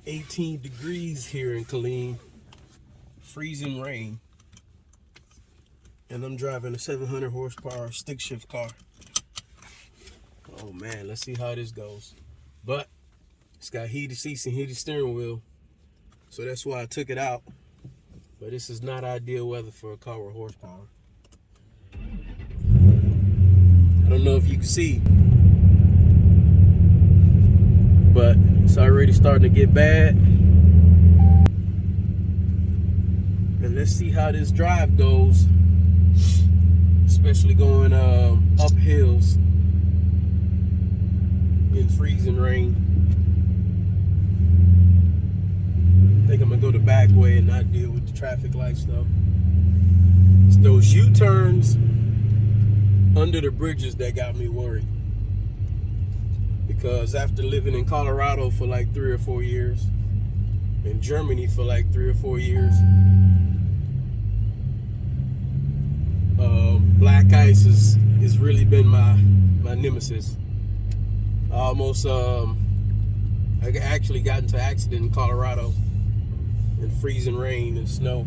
18 degrees here in Killeen, freezing rain, and I'm driving a 700 horsepower stick shift car. Oh man, let's see how this goes. But it's got heated seats and heated steering wheel, so that's why I took it out. But this is not ideal weather for a car with horsepower. I don't know if you can see, but it's already starting to get bad. And let's see how this drive goes, especially going up hills in freezing rain. I think I'm gonna go the back way and not deal with the traffic lights though. It's those U-turns under the bridges that got me worried. Because after living in Colorado for like 3 or 4 years, in Germany for like 3 or 4 years, black ice has really been my nemesis. I almost I actually got into an accident in Colorado in freezing rain and snow,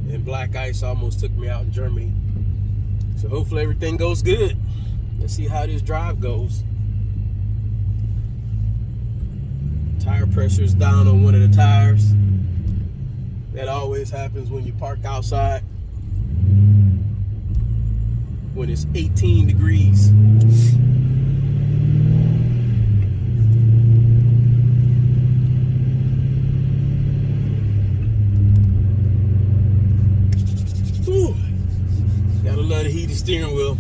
and black ice almost took me out in Germany. So hopefully everything goes good. Let's see how this drive goes. Tire pressure is down on one of the tires. That always happens when you park outside when it's 18 degrees. Whew. Gotta love the heated steering wheel.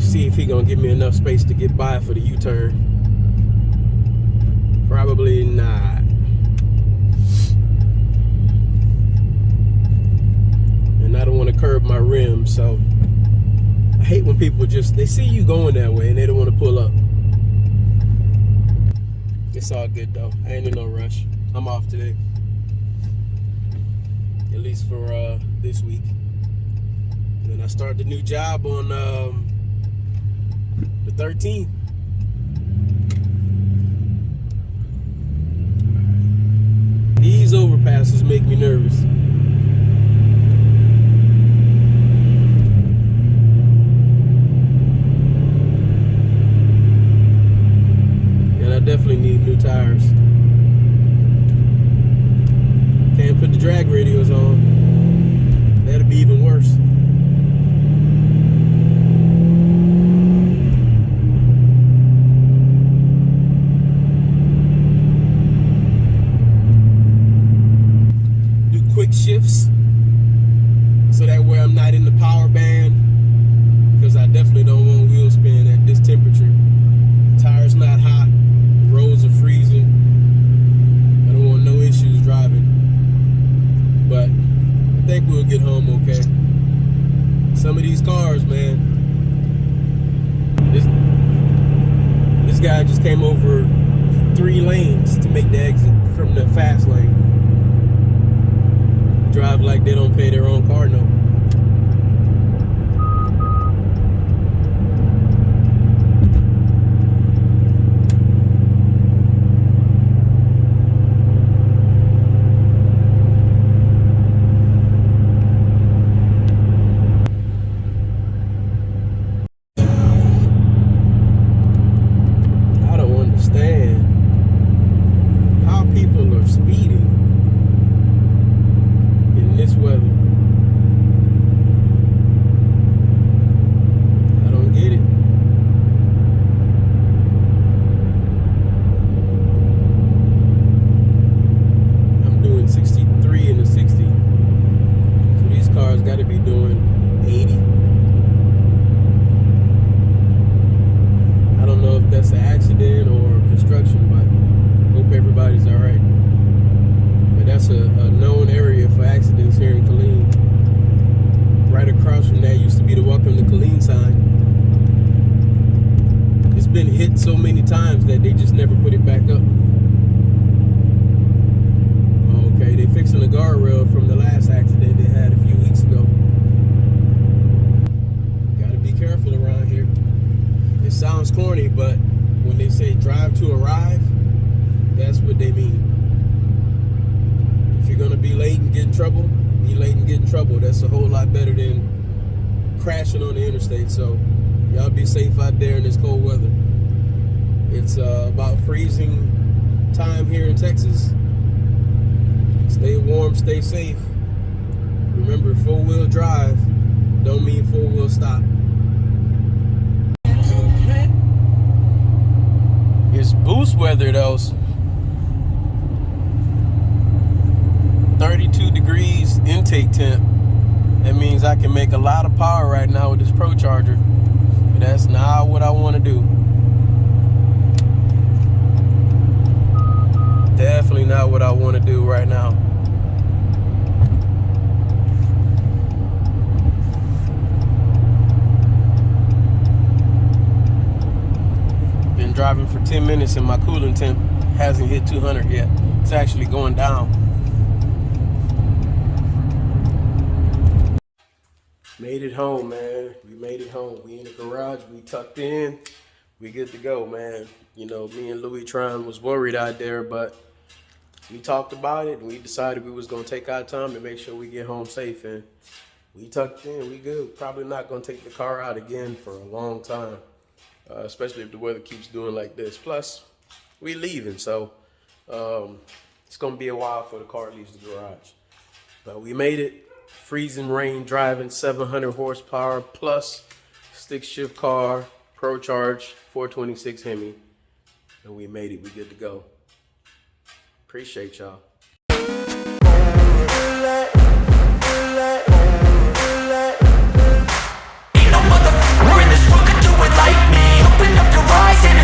See if he gonna give me enough space to get by for the U-turn. Probably not. And I don't want to curb my rims, so I hate when people they see you going that way and they don't want to pull up. It's all good though. I ain't in no rush. I'm off today, at least for this week. And then I start the new job on the 13th. These overpasses make me nervous. And I definitely need new tires. Can't put the drag radios on. That'd be even worse. Shifts so that way I'm not in the power band, because I definitely don't want wheel spin at this temperature. Tires not hot, roads are freezing. I don't want no issues driving, but I think we'll get home okay. Some of these cars, man, this guy just came over 3 lanes to make the exit from the fast lane. Drive like they don't pay their own car note. I don't understand how people are speeding in this weather. sounds corny, but when they say drive to arrive, that's what they mean. If you're gonna be late and get in trouble, be late and get in trouble. That's a whole lot better than crashing on the interstate. So y'all be safe out there in this cold weather. It's about freezing time here in Texas. Stay warm, stay safe. Remember, 4-wheel drive don't mean 4-wheel stop. It's boost weather though. 32 degrees intake temp. That means I can make a lot of power right now with this Pro Charger. But that's not what I want to do. Definitely not what I want to do right now. Been driving for 10 minutes and my coolant temp hasn't hit 200 yet. It's actually going down. Made it home, man. We made it home. We in the garage. We tucked in. We good to go, man. You know, me and Louis Tron was worried out there, but we talked about it and we decided we was gonna take our time to make sure we get home safe, and we tucked in. We good. Probably not gonna take the car out again for a long time, especially if the weather keeps doing like this. Plus, we leaving, so it's gonna be a while before the car leaves the garage. But we made it. Freezing rain driving, 700 horsepower plus stick shift car, Pro Charge 426 Hemi, and we made it. We good to go. Appreciate y'all. Ain't no motherfucker in this world could do it like me. Open up your eyes and